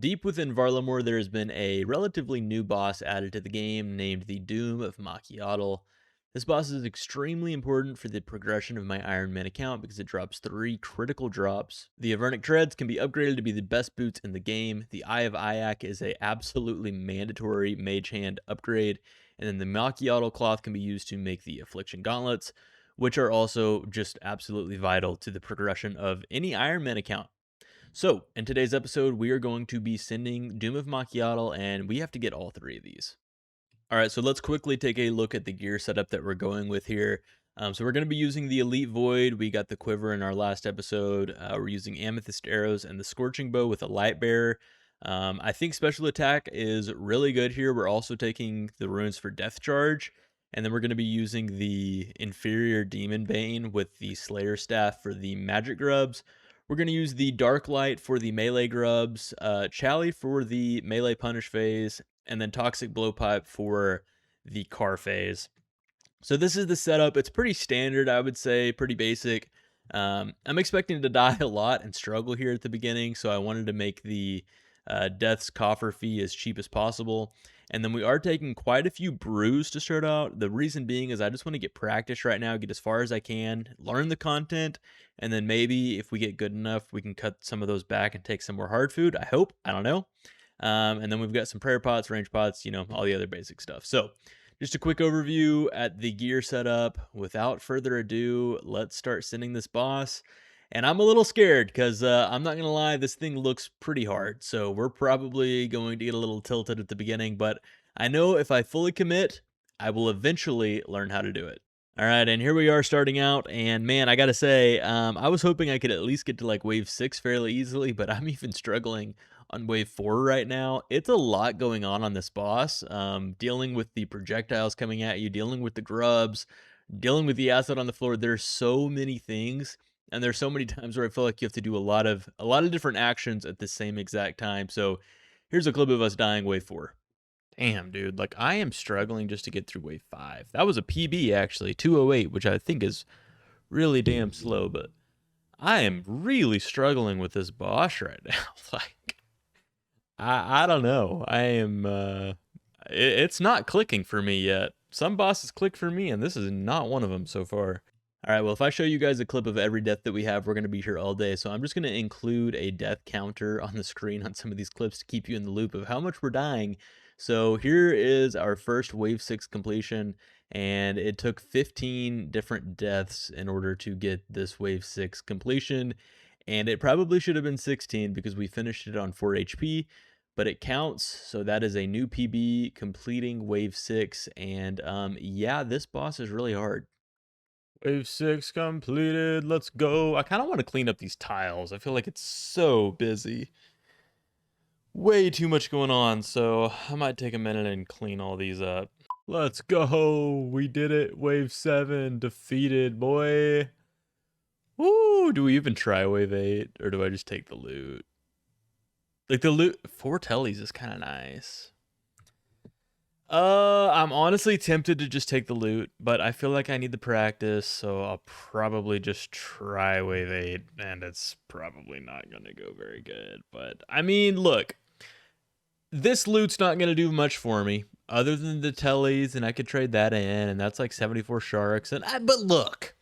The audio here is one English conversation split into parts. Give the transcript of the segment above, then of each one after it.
Deep within Varlamore, there has been a relatively new boss added to the game named the Doom of Mchiottle. This boss is extremely important for the progression of my Ironman account because it drops 3 critical drops. The Avernic Treads can be upgraded to be the best boots in the game. The Eye of Ajak is a absolutely mandatory mage hand upgrade. And then the Mchiottle Cloth can be used to make the Affliction Gauntlets, which are also just absolutely vital to the progression of any Ironman account. So, in today's episode, we are going to be sending Doom of Mchiottle, and we have to get all 3 of these. All right, so let's quickly take a look at the gear setup that we're going with here. So we're going to be using the Elite Void. We got the Quiver in our last episode. We're using Amethyst Arrows and the Scorching Bow with a Light Bearer. I think Special Attack is really good here. We're also taking the runes for Death Charge. And then we're going to be using the Inferior Demon Bane with the Slayer Staff for the Magic Grubs. We're going to use the Dark Light for the melee grubs, Chally for the melee punish phase, and then Toxic Blowpipe for the car phase. So this is the setup. It's pretty standard, I would say, pretty basic. I'm expecting to die a lot and struggle here at the beginning, so I wanted to make the Death's Coffer fee as cheap as possible. And then we are taking quite a few brews to start out. The reason being is I just want to get practice right now, get as far as I can, learn the content, and then maybe if we get good enough, we can cut some of those back and take some more hard food. I hope. I don't know. And then we've got some prayer pots, range pots, all the other basic stuff. So just a quick overview at the gear setup. Without further ado, let's start sending this boss. And I'm a little scared because I'm not going to lie, this thing looks pretty hard. So we're probably going to get a little tilted at the beginning, but I know if I fully commit, I will eventually learn how to do it. All right, and here we are starting out, and man, I gotta say, I was hoping I could at least get to like wave 6 fairly easily, but I'm even struggling on wave 4 right now. It's a lot going on this boss, dealing with the projectiles coming at you, dealing with the grubs, dealing with the acid on the floor. There's so many things, and there's so many times where I feel like you have to do a lot of different actions at the same exact time. So here's a clip of us dying wave 4. Damn, dude, like I am struggling just to get through wave 5. That was a PB actually, 208, which I think is really damn slow, but I am really struggling with this boss right now. Like I don't know. I am it's not clicking for me yet. Some bosses click for me, and this is not one of them so far. All right, well, if I show you guys a clip of every death that we have, we're going to be here all day. So I'm just going to include a death counter on the screen on some of these clips to keep you in the loop of how much we're dying. So here is our first wave 6 completion, and it took 15 different deaths in order to get this wave 6 completion. And it probably should have been 16 because we finished it on 4 HP, but it counts. So that is a new PB completing wave 6. And yeah, this boss is really hard. Wave 6 completed. Let's go. I kind of want to clean up these tiles. I feel like it's so busy. Way too much going on, so I might take a minute and clean all these up. Let's go. We did it. Wave 7 defeated, boy. Woo. Do we even try wave 8, or do I just take the loot? Like the loot, 4 tellies is kind of nice. I'm honestly tempted to just take the loot, but I feel like I need the practice, so I'll probably just try wave 8, and it's probably not going to go very good. But, I mean, look, this loot's not going to do much for me, other than the tellies, and I could trade that in, and that's like 74 sharks, but look,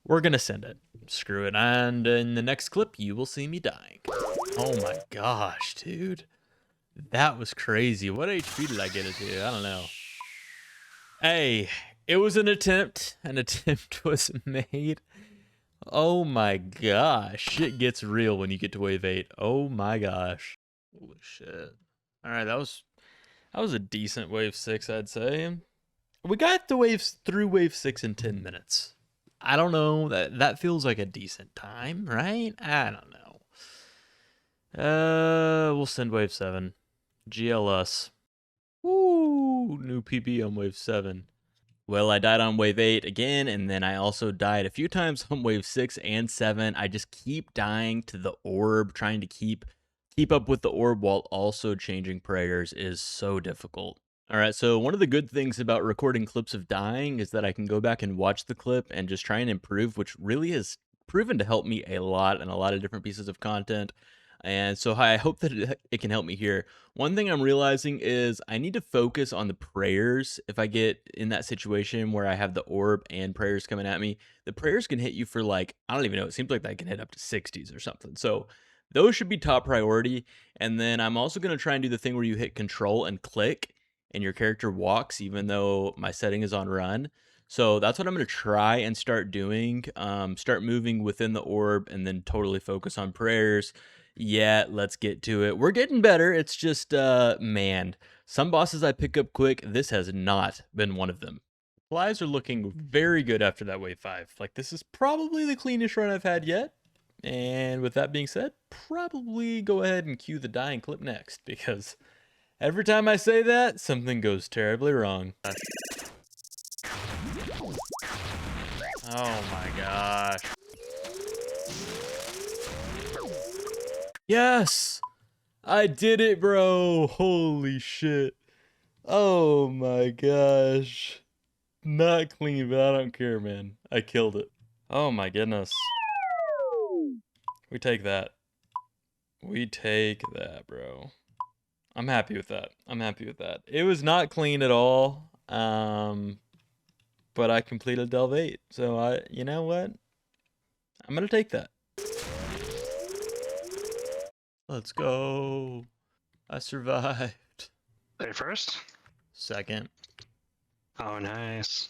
we're going to send it. Screw it, and in the next clip, you will see me dying. Oh my gosh, dude. That was crazy. What HP did I get it to? I don't know. Hey, it was an attempt. An attempt was made. Oh my gosh. Shit gets real when you get to wave 8. Oh my gosh. Holy shit. Alright, that was a decent wave 6, I'd say. We got through wave 6 in 10 minutes. I don't know. That feels like a decent time, right? I don't know. We'll send wave 7. GLS. Woo! New PB on wave 7. Well, I died on wave 8 again, and then I also died a few times on wave 6 and 7. I just keep dying to the orb, trying to keep up with the orb while also changing prayers is so difficult. Alright, so one of the good things about recording clips of dying is that I can go back and watch the clip and just try and improve, which really has proven to help me a lot in a lot of different pieces of content. And so I hope that it can help me here. One thing I'm realizing is I need to focus on the prayers. If I get in that situation where I have the orb and prayers coming at me, the prayers can hit you for like, I don't even know, it seems like they can hit up to 60s or something. So those should be top priority. And then I'm also going to try and do the thing where you hit control and click and your character walks, even though my setting is on run. So that's what I'm going to try and start doing. Start moving within the orb and then totally focus on prayers. Yeah, let's get to it. We're getting better. It's just, man, some bosses I pick up quick. This has not been one of them. Flies are looking very good after that wave 5. Like, this is probably the cleanest run I've had yet. And with that being said, probably go ahead and cue the dying clip next, because every time I say that, something goes terribly wrong. Oh my gosh. Yes! I did it, bro! Holy shit. Oh my gosh. Not clean, but I don't care, man. I killed it. Oh my goodness. We take that. We take that, bro. I'm happy with that. I'm happy with that. It was not clean at all. But I completed Delve 8. So you know what? I'm gonna take that. Let's go. I survived. There first? Second. Oh, nice.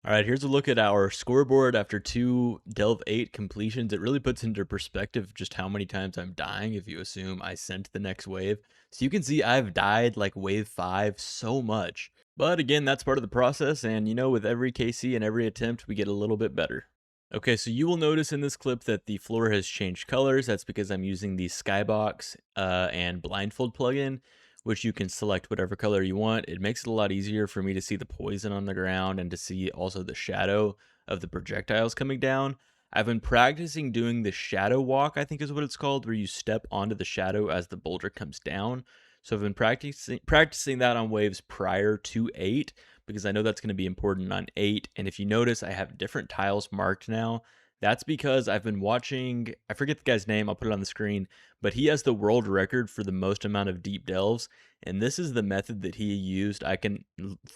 All right, here's a look at our scoreboard after 2 Delve 8 completions. It really puts into perspective just how many times I'm dying if you assume I sent the next wave. So you can see I've died like wave 5 so much. But again, that's part of the process, and you know, with every KC and every attempt, we get a little bit better. Okay, so you will notice in this clip that the floor has changed colors. That's because I'm using the Skybox and Blindfold plugin, which you can select whatever color you want. It makes it a lot easier for me to see the poison on the ground and to see also the shadow of the projectiles coming down. I've been practicing doing the shadow walk, I think is what it's called, where you step onto the shadow as the boulder comes down. So I've been practicing that on waves prior to 8, because I know that's going to be important on 8. And if you notice, I have different tiles marked now. That's because I've been watching, I forget the guy's name, I'll put it on the screen, but he has the world record for the most amount of deep delves, and this is the method that he used. I can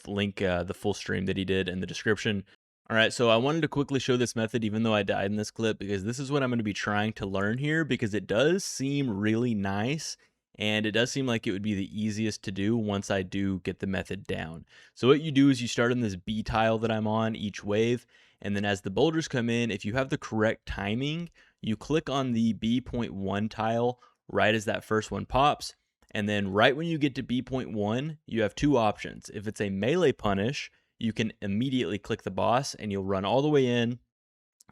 link the full stream that he did in the description. All right, so I wanted to quickly show this method even though I died in this clip, because this is what I'm going to be trying to learn here, because it does seem really nice, and it does seem like it would be the easiest to do once I do get the method down. So what you do is you start on this B tile that I'm on each wave, and then as the boulders come in, if you have the correct timing, you click on the B.1 tile right as that first one pops. And then right when you get to B.1, you have 2 options. If it's a melee punish, you can immediately click the boss and you'll run all the way in.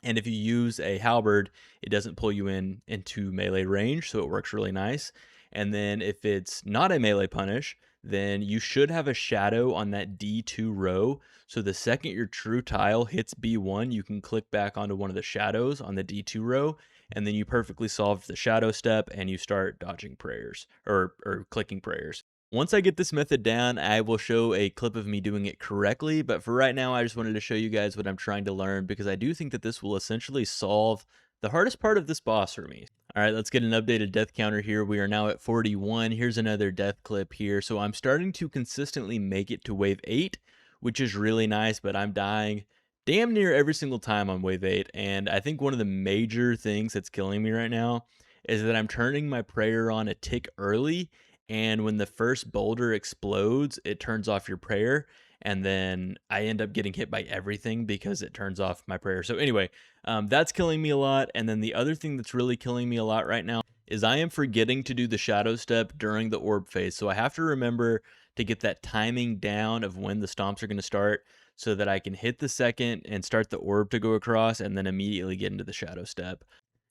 And if you use a halberd, it doesn't pull you into melee range, so it works really nice. And then if it's not a melee punish, then you should have a shadow on that D2 row. So the second your true tile hits B1, you can click back onto one of the shadows on the D2 row, and then you perfectly solved the shadow step and you start dodging prayers or clicking prayers. Once I get this method down, I will show a clip of me doing it correctly, but for right now, I just wanted to show you guys what I'm trying to learn, because I do think that this will essentially solve the hardest part of this boss for me. All right, let's get an updated death counter here. We are now at 41. Here's another death clip here. So I'm starting to consistently make it to wave 8, which is really nice, but I'm dying damn near every single time on wave 8. And I think one of the major things that's killing me right now is that I'm turning my prayer on a tick early, and when the first boulder explodes, it turns off your prayer, and then I end up getting hit by everything because it turns off my prayer. So anyway, that's killing me a lot. And then the other thing that's really killing me a lot right now is I am forgetting to do the shadow step during the orb phase. So I have to remember to get that timing down of when the stomps are going to start, so that I can hit the second and start the orb to go across and then immediately get into the shadow step.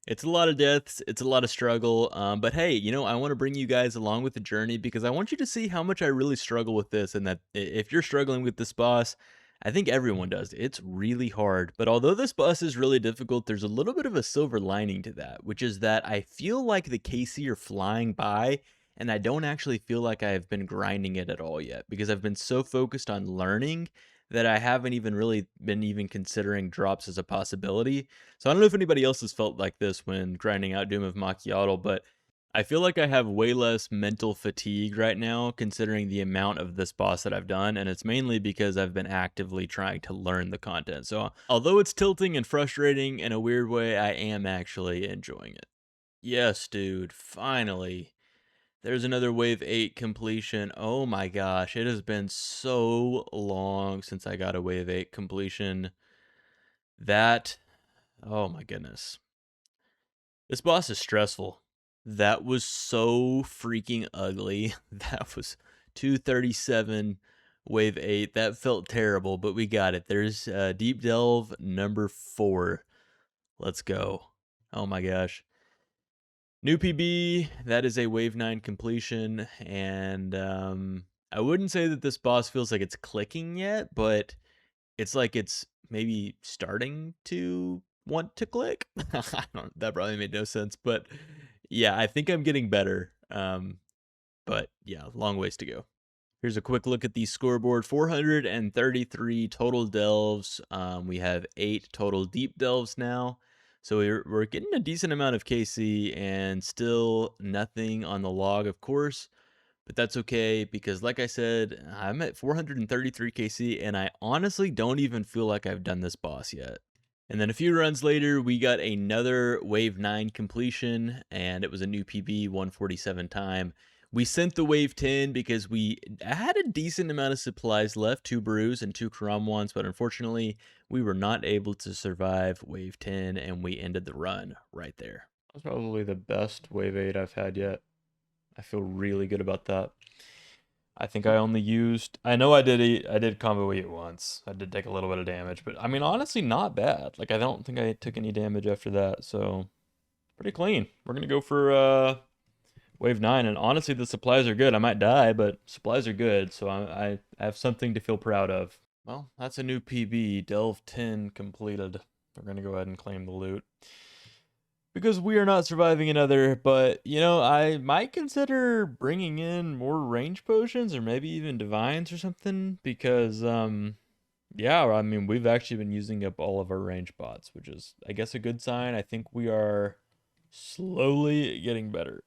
It's a lot of deaths, it's a lot of struggle, but hey, you know, I want to bring you guys along with the journey, because I want you to see how much I really struggle with this, and that if you're struggling with this boss, I think everyone does. It's really hard, but although this boss is really difficult, there's a little bit of a silver lining to that, which is that I feel like the KC are flying by, and I don't actually feel like I've been grinding it at all yet, because I've been so focused on learning that I haven't even really been considering drops as a possibility. So I don't know if anybody else has felt like this when grinding out Doom of Mchiottle, but I feel like I have way less mental fatigue right now considering the amount of this boss that I've done, and it's mainly because I've been actively trying to learn the content. So, although it's tilting and frustrating in a weird way, I am actually enjoying it. Yes, dude, finally. There's another Wave 8 completion. Oh my gosh, it has been so long since I got a Wave 8 completion. That, oh my goodness. This boss is stressful. That was so freaking ugly. That was 237 Wave 8. That felt terrible, but we got it. There's Deep Delve number 4. Let's go. Oh my gosh. New PB, that is a Wave 9 completion, and I wouldn't say that this boss feels like it's clicking yet, but it's like it's maybe starting to want to click. I don't, that probably made no sense, but yeah, I think I'm getting better. But yeah, long ways to go. Here's a quick look at the scoreboard. 433 total delves. We have 8 total deep delves now. So we're getting a decent amount of KC and still nothing on the log, of course. But that's okay because, like I said, I'm at 433 KC and I honestly don't even feel like I've done this boss yet. And then a few runs later, we got another Wave 9 completion, and it was a new PB, 147 time. We sent the Wave 10 because we had a decent amount of supplies left, 2 brews and 2 Karamwans, but unfortunately, we were not able to survive Wave 10, and we ended the run right there. That was probably the best Wave 8 I've had yet. I feel really good about that. I think I only used. I know I did combo eat once. I did take a little bit of damage, but I mean honestly not bad. Like I don't think I took any damage after that, so pretty clean. We're gonna go for wave 9, and honestly the supplies are good. I might die, but supplies are good, so I have something to feel proud of. Well, that's a new PB. Delve 10 completed. We're gonna go ahead and claim the loot because we are not surviving another. But you know, I might consider bringing in more range potions or maybe even divines or something because yeah, I mean we've actually been using up all of our range bots, which is I guess a good sign. I think we are slowly getting better.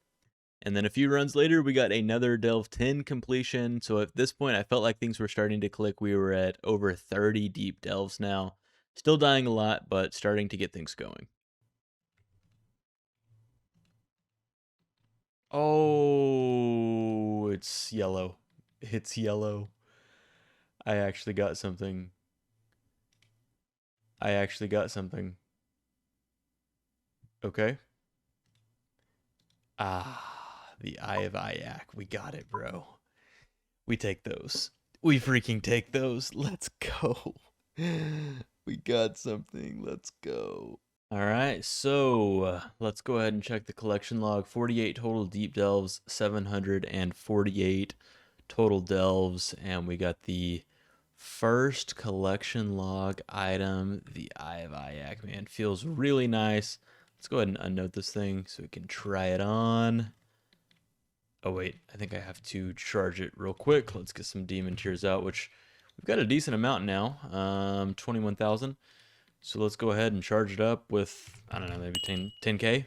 And then a few runs later, we got another Delve 10 completion. So at this point, I felt like things were starting to click. We were at over 30 deep delves now. Still dying a lot, but starting to get things going. Oh, it's yellow. It's yellow. I actually got something. I actually got something. Okay. Ah, the Eye of Ajak. We got it, bro. We take those. We freaking take those. Let's go. We got something. Let's go. All right, so let's go ahead and check the collection log. 48 total deep delves, 748 total delves, and we got the first collection log item, the Eye of Ajak, man. Feels really nice. Let's go ahead and unnote this thing so we can try it on. Oh wait, I think I have to charge it real quick. Let's get some demon tears out, which we've got a decent amount now, 21,000. So let's go ahead and charge it up with, I don't know, maybe 10K.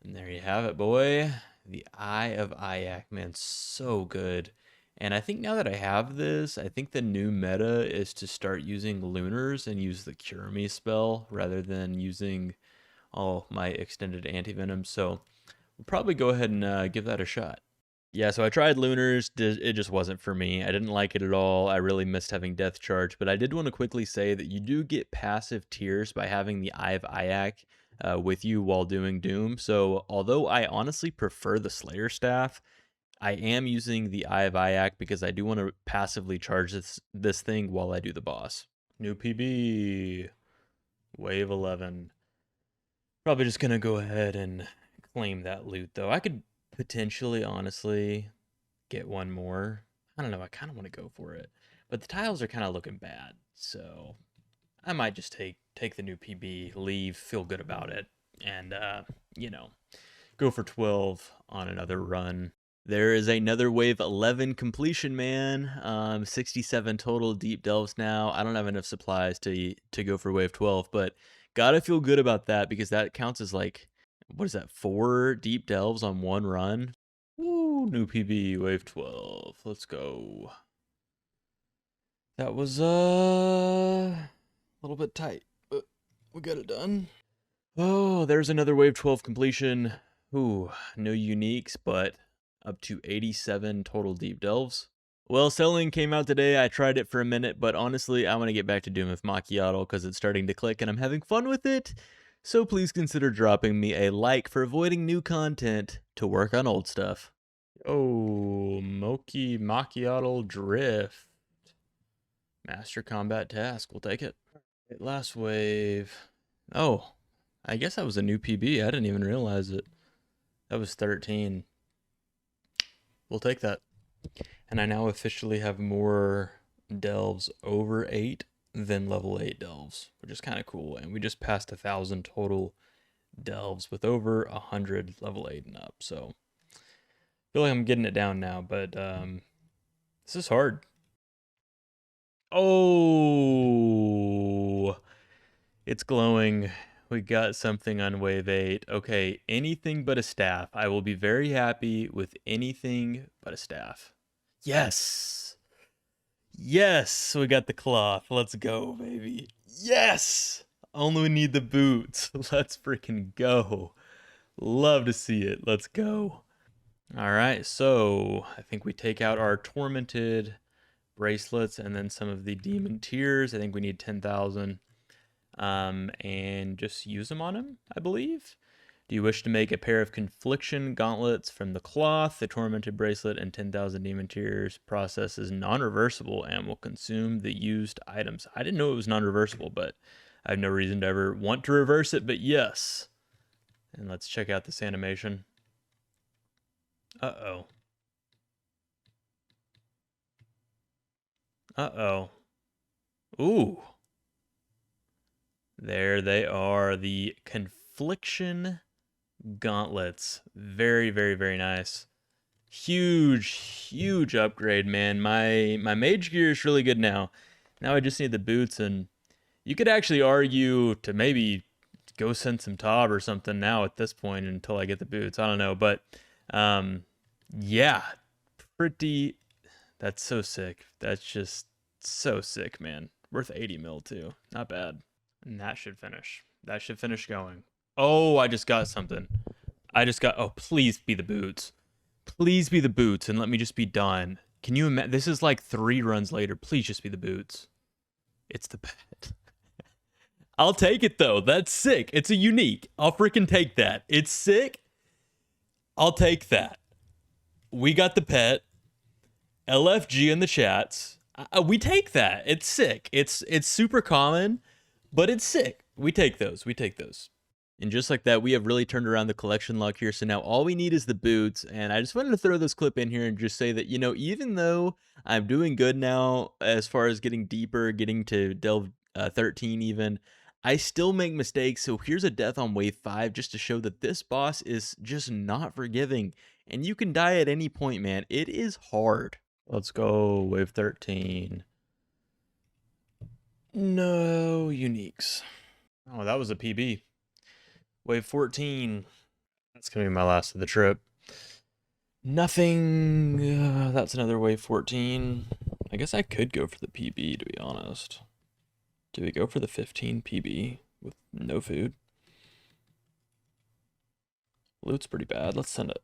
And there you have it, boy. The Eye of Ajak, man, so good. And I think now that I have this, I think the new meta is to start using lunars and use the Cure Me spell rather than using all my extended anti-venom. So we'll probably go ahead and give that a shot. Yeah, so I tried Lunars. It just wasn't for me. I didn't like it at all. I really missed having Death Charge, but I did want to quickly say that you do get passive tears by having the Eye of Ajak with you while doing Doom. So although I honestly prefer the Slayer Staff, I am using the Eye of Ajak because I do want to passively charge this thing while I do the boss. New PB, Wave 11. Probably just gonna go ahead and claim that loot though. I could potentially, honestly, get one more. I don't know. I kind of want to go for it, but the tiles are kind of looking bad, so I might just take the new PB, leave, feel good about it, and you know, go for 12 on another run. There is another wave 11 completion, man. 67 total deep delves now. I don't have enough supplies to go for wave 12, but gotta feel good about that because that counts as like what is that, 4 deep delves on 1 run? Woo, new PB, wave 12. Let's go. That was a little bit tight, but we got it done. Oh, there's another wave 12 completion. Ooh, no uniques, but up to 87 total deep delves. Well, selling came out today. I tried it for a minute, but honestly, I want to get back to Doom of Mchiottle because it's starting to click and I'm having fun with it. So please consider dropping me a like for avoiding new content to work on old stuff. Oh, Mchiottle Drift. Master Combat Task. We'll take it. Last wave. Oh, I guess that was a new PB. I didn't even realize it. That was 13. We'll take that. And I now officially have more delves over 8 than level 8 delves, which is kind of cool. And we just passed 1,000 total delves with over 100 level 8 and up. So I feel like I'm getting it down now, but this is hard. Oh, it's glowing. We got something on wave 8. Okay, anything but a staff. I will be very happy with anything but a staff. Yes! Yes! We got the cloth. Let's go, baby. Yes! Only need the boots. Let's freaking go. Love to see it. Let's go. Alright, so I think we take out our tormented bracelets and then some of the demon tears. I think we need 10,000. And just use them on him, I believe. Do you wish to make a pair of confliction gauntlets from the cloth? The tormented bracelet and 10,000 demon tears process is non-reversible and will consume the used items. I didn't know it was non-reversible, but I have no reason to ever want to reverse it, but yes. And let's check out this animation. Uh-oh. Uh-oh. Ooh. There they are, the confliction gauntlets. Very, very, very nice. Huge upgrade, man. My mage gear is really good now. Now I just need the boots, and you could actually argue to maybe go send some Tob or something now at this point until I get the boots. I don't know, but yeah, pretty. That's so sick. That's just so sick, man. Worth 80 mil too. Not bad. And that should finish. That should finish going. Oh, I just got something. Oh, please be the boots. Please be the boots and let me just be done. Can you imagine? This is like 3 runs later. Please just be the boots. It's the pet. I'll take it though. That's sick. It's a unique. I'll freaking take that. It's sick. I'll take that. We got the pet. LFG in the chats. We take that. It's sick. It's super common, but it's sick. We take those. We take those. And just like that, we have really turned around the collection log here. So now all we need is the boots. And I just wanted to throw this clip in here and just say that, you know, even though I'm doing good now as far as getting deeper, getting to delve 13 even, I still make mistakes. So here's a death on wave 5 just to show that this boss is just not forgiving. And you can die at any point, man. It is hard. Let's go, wave 13. No uniques. Oh, that was a PB. Wave 14. That's going to be my last of the trip. Nothing. That's another wave 14. I guess I could go for the PB, to be honest. Do we go for the 15 PB with no food? Loot's pretty bad. Let's send it.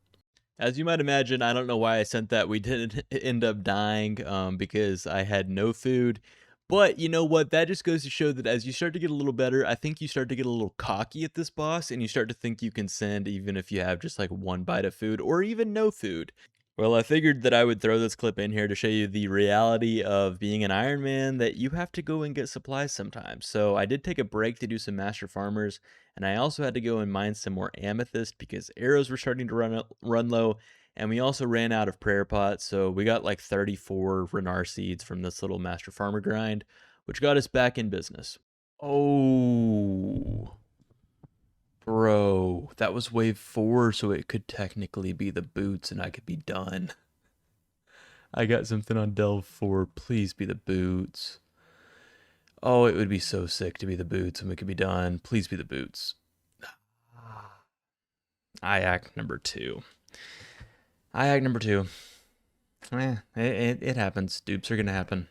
As you might imagine, I don't know why I sent that. We didn't end up dying because I had no food. But you know what? That just goes to show that as you start to get a little better, I think you start to get a little cocky at this boss, and you start to think you can send even if you have just like 1 bite of food or even no food. Well, I figured that I would throw this clip in here to show you the reality of being an Ironman, that you have to go and get supplies sometimes. So I did take a break to do some Master Farmers, and I also had to go and mine some more amethyst because arrows were starting to run low, and we also ran out of prayer pots. So we got like 34 Renar seeds from this little Master Farmer grind, which got us back in business. Oh, bro, that was wave 4, so it could technically be the boots and I could be done. I got something on delve 4. Please be the boots. Oh, it would be so sick to be the boots and we could be done. Please be the boots. Ajak number 2. Ajak number 2. It happens. Dupes are going to happen.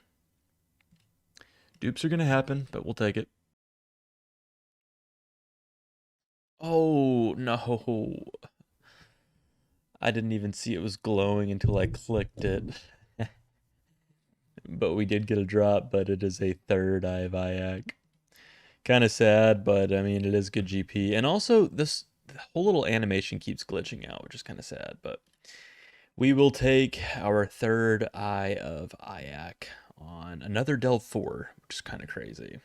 Dupes are going to happen, but we'll take it. Oh, no. I didn't even see it was glowing until I clicked it. But we did get a drop, but it is a third Eye of Ajak. Kind of sad, but I mean, it is good GP. And also, this whole little animation keeps glitching out, which is kind of sad, but we will take our third Eye of Ajak on another Delve 4, which is kind of crazy.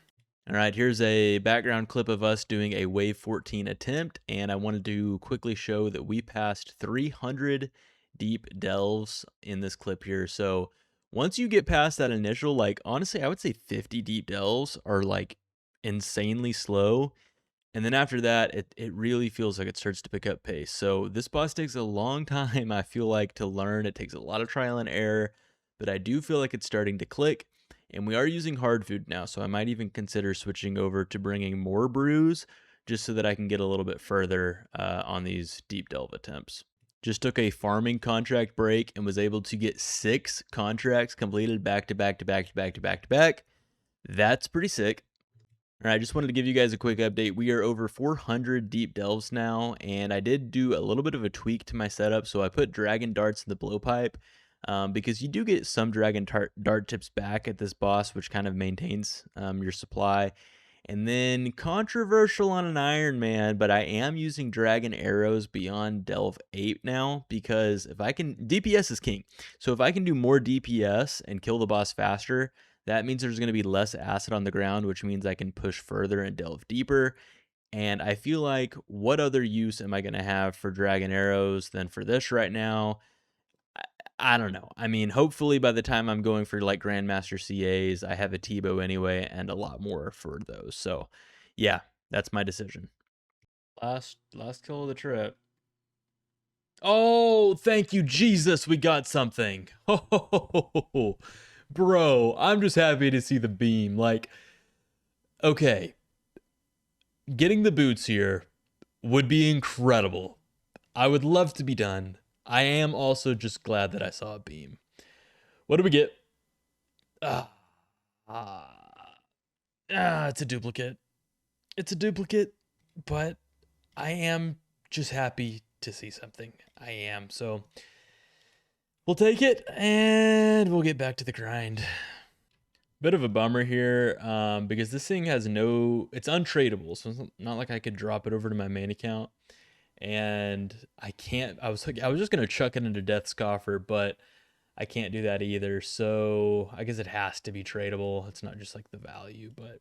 All right, here's a background clip of us doing a Wave 14 attempt, and I wanted to quickly show that we passed 300 deep delves in this clip here. So once you get past that initial, like, honestly, I would say 50 deep delves are like insanely slow. And then after that, it really feels like it starts to pick up pace. So this boss takes a long time, I feel like, to learn. It takes a lot of trial and error, but I do feel like it's starting to click. And we are using hard food now, so I might even consider switching over to bringing more brews just so that I can get a little bit further on these deep delve attempts. Just took a farming contract break and was able to get 6 contracts completed back to back to back to back to back to back. That's pretty sick. All right, I just wanted to give you guys a quick update. We are over 400 deep delves now, and I did do a little bit of a tweak to my setup. So I put dragon darts in the blowpipe because you do get some dragon dart tips back at this boss, which kind of maintains your supply. And then controversial on an Ironman, but I am using dragon arrows beyond delve 8 now because if I can, DPS is king. So if I can do more DPS and kill the boss faster, that means there's going to be less acid on the ground, which means I can push further and delve deeper. And I feel like, what other use am I going to have for dragon arrows than for this right now? I don't know. I mean, hopefully by the time I'm going for like Grandmaster CAs, I have a Tebow anyway and a lot more for those. So yeah, that's my decision. Last kill of the trip. Oh, thank you, Jesus. We got something. Oh, bro, I'm just happy to see the beam. Like, okay, getting the boots here would be incredible. I would love to be done. I am also just glad that I saw a beam. What do we get? Ah, it's a duplicate. It's a duplicate, but I am just happy to see something. I am. So we'll take it and we'll get back to the grind. Bit of a bummer here because this thing has it's untradeable. So it's not like I could drop it over to my main account. And I can't, I was just going to chuck it into Death Scoffer, but I can't do that either. So I guess it has to be tradable. It's not just like the value, but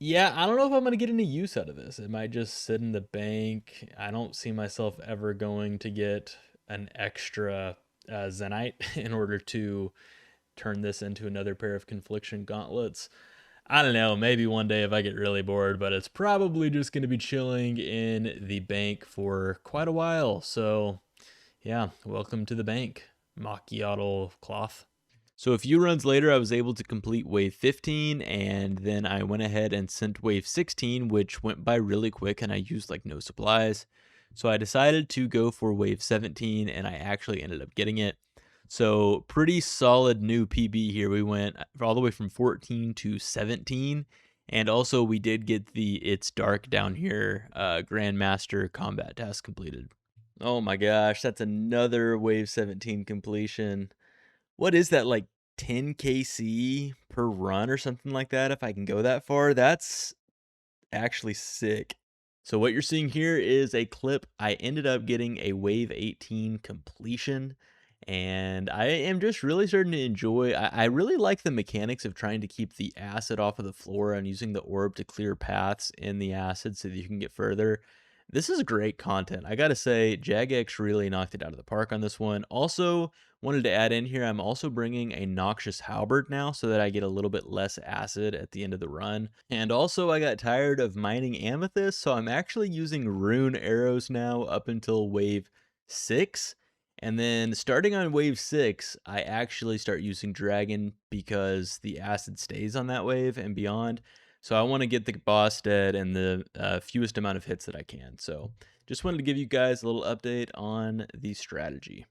yeah, I don't know if I'm going to get any use out of this. It might just sit in the bank. I don't see myself ever going to get an extra Zenite in order to turn this into another pair of Confliction gauntlets. I don't know, maybe one day if I get really bored, but it's probably just going to be chilling in the bank for quite a while. So, yeah, welcome to the bank, Mchiottle Cloth. So a few runs later, I was able to complete wave 15, and then I went ahead and sent wave 16, which went by really quick, and I used like no supplies. So I decided to go for wave 17, and I actually ended up getting it. So pretty solid new PB here. We went all the way from 14 to 17. And also we did get the It's Dark down here Grandmaster combat task completed. Oh my gosh, that's another wave 17 completion. What is that, like 10 KC per run or something like that if I can go that far? That's actually sick. So what you're seeing here is a clip. I ended up getting a wave 18 completion, and I am just really starting to enjoy. I really like the mechanics of trying to keep the acid off of the floor and using the orb to clear paths in the acid so that you can get further. This is great content. I gotta say, Jagex really knocked it out of the park on this one. Also, wanted to add in here, I'm also bringing a Noxious Halberd now so that I get a little bit less acid at the end of the run. And also, I got tired of mining amethyst, so I'm actually using rune arrows now up until wave 6. And then starting on wave 6, I actually start using dragon because the acid stays on that wave and beyond. So I want to get the boss dead in the fewest amount of hits that I can. So just wanted to give you guys a little update on the strategy.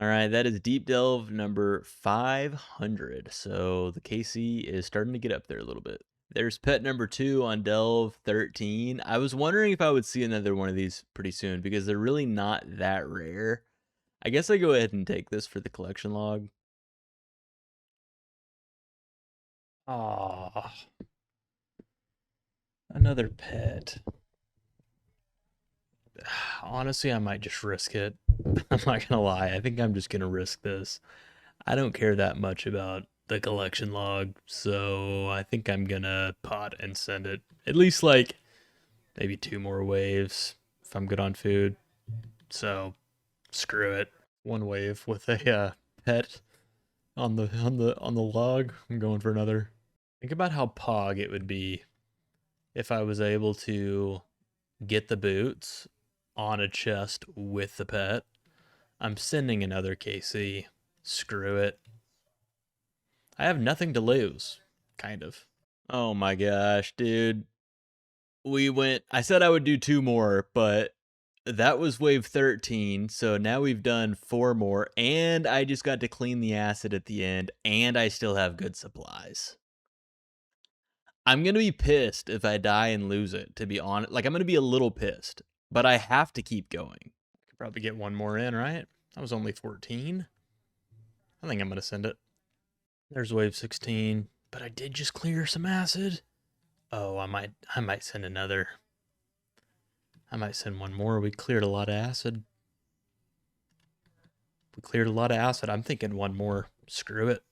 All right, that is Deep Delve number 500. So the KC is starting to get up there a little bit. There's pet number 2 on Delve 13. I was wondering if I would see another one of these pretty soon because they're really not that rare. I guess I go ahead and take this for the collection log. Ah, another pet. Honestly, I might just risk it. I'm not gonna lie. I think I'm just gonna risk this. I don't care that much about the collection log, so I think I'm gonna pot and send it. At least like maybe 2 more waves if I'm good on food. So screw it. 1 wave with a pet on the log. I'm going for another. Think about how pog it would be if I was able to get the boots on a chest with the pet. I'm sending another KC. Screw it. I have nothing to lose, kind of. Oh my gosh, dude. I said I would do 2 more, but that was wave 13, so now we've done 4 more, and I just got to clean the acid at the end, and I still have good supplies. I'm going to be pissed if I die and lose it, to be honest. Like, I'm going to be a little pissed, but I have to keep going. I could probably get 1 more in, right? That was only 14. I think I'm going to send it. There's wave 16, but I did just clear some acid. Oh, I might send another. I might send 1 more. We cleared a lot of acid. I'm thinking 1 more. Screw it.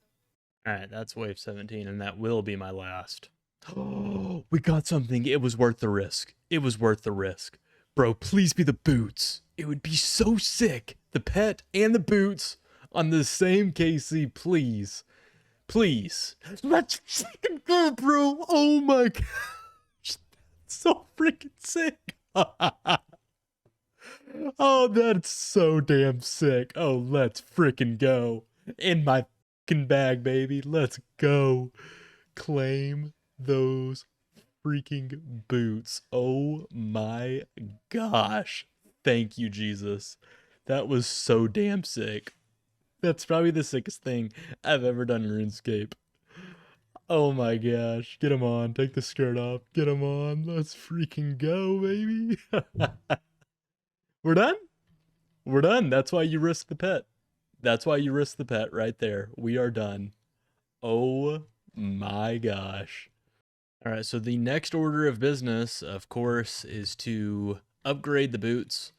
All right, that's wave 17, and that will be my last. Oh, we got something. It was worth the risk. Bro, please be the boots. It would be so sick. The pet and the boots on the same KC, please. Please. Let's freaking go, bro. Oh my gosh. So freaking sick. Oh, that's so damn sick. Oh, let's freaking go. In my freaking bag, baby. Let's go. Claim those freaking boots. Oh my gosh. Thank you, Jesus. That was so damn sick. That's probably the sickest thing I've ever done in RuneScape. Oh my gosh. Get him on. Take the skirt off. Get him on. Let's freaking go, baby. We're done? We're done. That's why you risk the pet. That's why you risk the pet right there. We are done. Oh my gosh. All right, so the next order of business, of course, is to upgrade the boots.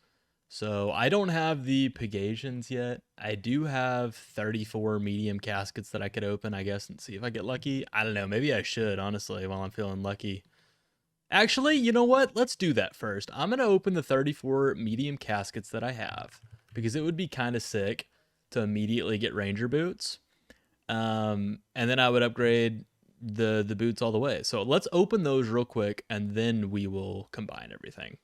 So I don't have the Pegasians yet. I do have 34 medium caskets that I could open, I guess, and see if I get lucky. I don't know. Maybe I should, honestly, while I'm feeling lucky. Actually, you know what? Let's do that first. I'm going to open the 34 medium caskets that I have because it would be kind of sick to immediately get ranger boots. And then I would upgrade the boots all the way. So let's open those real quick and then we will combine everything.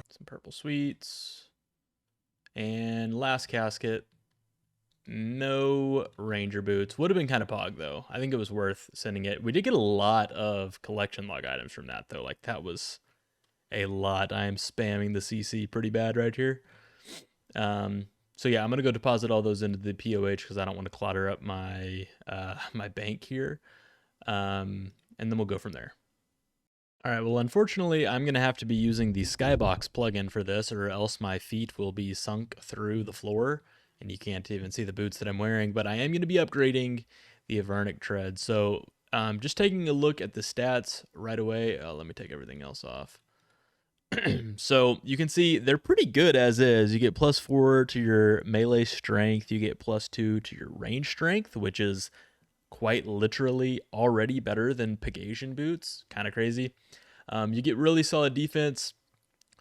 Some purple sweets. And last casket. No ranger boots. Would have been kind of pog though. I think it was worth sending it. We did get a lot of collection log items from that though. Like that was a lot. I am spamming the CC pretty bad right here. So yeah, I'm gonna go deposit all those into the POH because I don't want to clutter up my my bank here. And then we'll go from there. All right, well, unfortunately, I'm going to have to be using the Skybox plugin for this, or else my feet will be sunk through the floor, and you can't even see the boots that I'm wearing, but I am going to be upgrading the Avernic Treads. So just taking a look at the stats right away. Let me take everything else off. So you can see they're pretty good as is. You get +4 to your melee strength. You get +2 to your range strength, which is quite literally already better than Pegasian boots. Kind of crazy. You get really solid defense.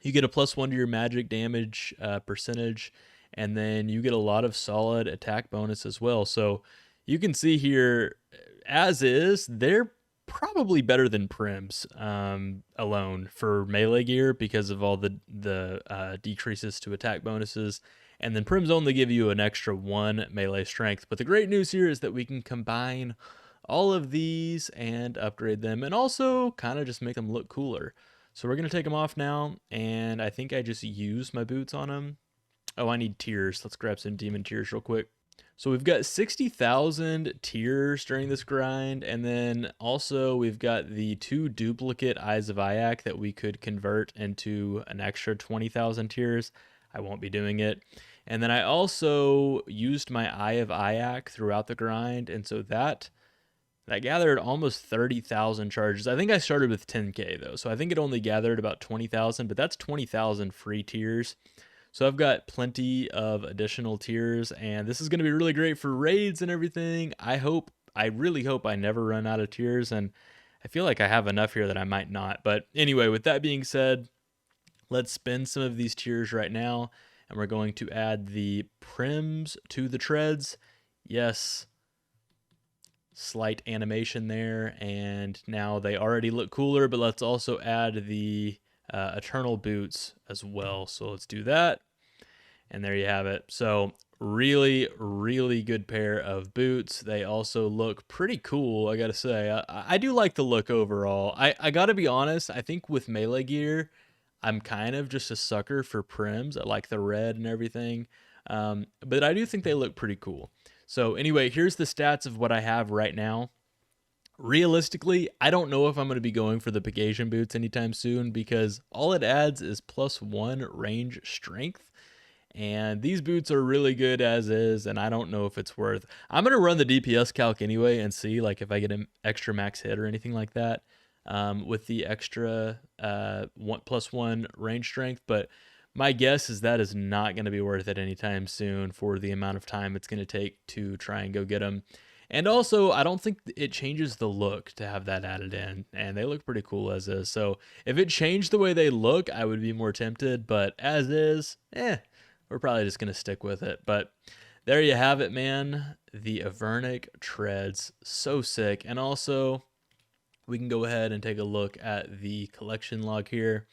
You get a +1 to your magic damage percentage, and then you get a lot of solid attack bonus as well. So you can see here, as is, they're probably better than Prims alone for melee gear because of all the decreases to attack bonuses And then prims only give you an extra 1 melee strength. But the great news here is that we can combine all of these and upgrade them, and also kind of just make them look cooler. So we're going to take them off now, and I think I just used my boots on them. Oh, I need tears. Let's grab some demon tears real quick. So we've got 60,000 tears during this grind, and then also we've got the 2 duplicate Eyes of Ajak that we could convert into an extra 20,000 tears. I won't be doing it. And then I also used my Eye of Ajak throughout the grind, and so that gathered almost 30,000 charges. I think I started with 10k though, so I think it only gathered about 20,000, but that's 20,000 free tiers. So I've got plenty of additional tiers, and this is going to be really great for raids and everything. I really hope I never run out of tiers, and I feel like I have enough here that I might not. But anyway, with that being said, let's spend some of these tiers right now, and we're going to add the prims to the treads. Yes, slight animation there, and now they already look cooler, but let's also add the eternal boots as well. So let's do that, and there you have it. So really good pair of boots. They also look pretty cool, I gotta say. I do like the look overall. I gotta be honest, I think with melee gear I'm kind of just a sucker for prims. I like the red and everything, but I do think they look pretty cool. So anyway, here's the stats of what I have right now. Realistically, I don't know if I'm going to be going for the Pegasian boots anytime soon, because all it adds is +1 range strength. And these boots are really good as is, and I don't know if it's worth. I'm going to run the DPS calc anyway and see like if I get an extra max hit or anything like that with the extra +1 range strength. But my guess is that is not going to be worth it anytime soon for the amount of time it's going to take to try and go get them. And also, I don't think it changes the look to have that added in, and they look pretty cool as is. So if it changed the way they look, I would be more tempted, but as is, we're probably just going to stick with it. But there you have it, man. The Avernic Treads, so sick. And also, we can go ahead and take a look at the collection log here.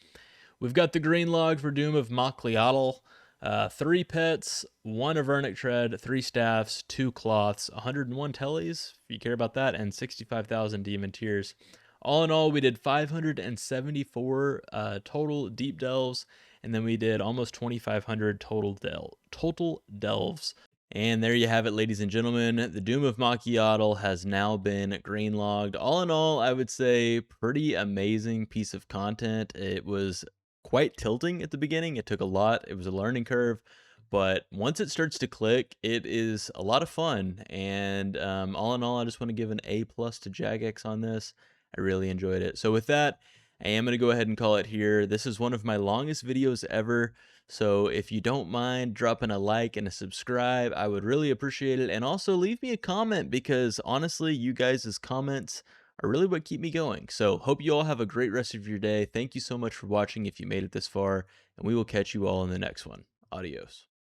We've got the green log for Doom of Mchiottle, 3 pets, 1 Avernic Tread, 3 staffs, 2 cloths, 101 tellies, if you care about that, and 65,000 demon tears. All in all, we did 574 total deep delves, and then we did almost 2,500 total delves. And there you have it, ladies and gentlemen. The Doom of Mchiottle has now been green logged. All in all, I would say pretty amazing piece of content. It was quite tilting at the beginning. It took a lot. It was a learning curve. But once it starts to click, it is a lot of fun. And all in all, I just want to give an A+ to Jagex on this. I really enjoyed it. So with that, I am going to go ahead and call it here. This is one of my longest videos ever. So if you don't mind dropping a like and a subscribe, I would really appreciate it. And also leave me a comment, because honestly, you guys' comments are really what keep me going. So hope you all have a great rest of your day. Thank you so much for watching if you made it this far, and we will catch you all in the next one. Adios.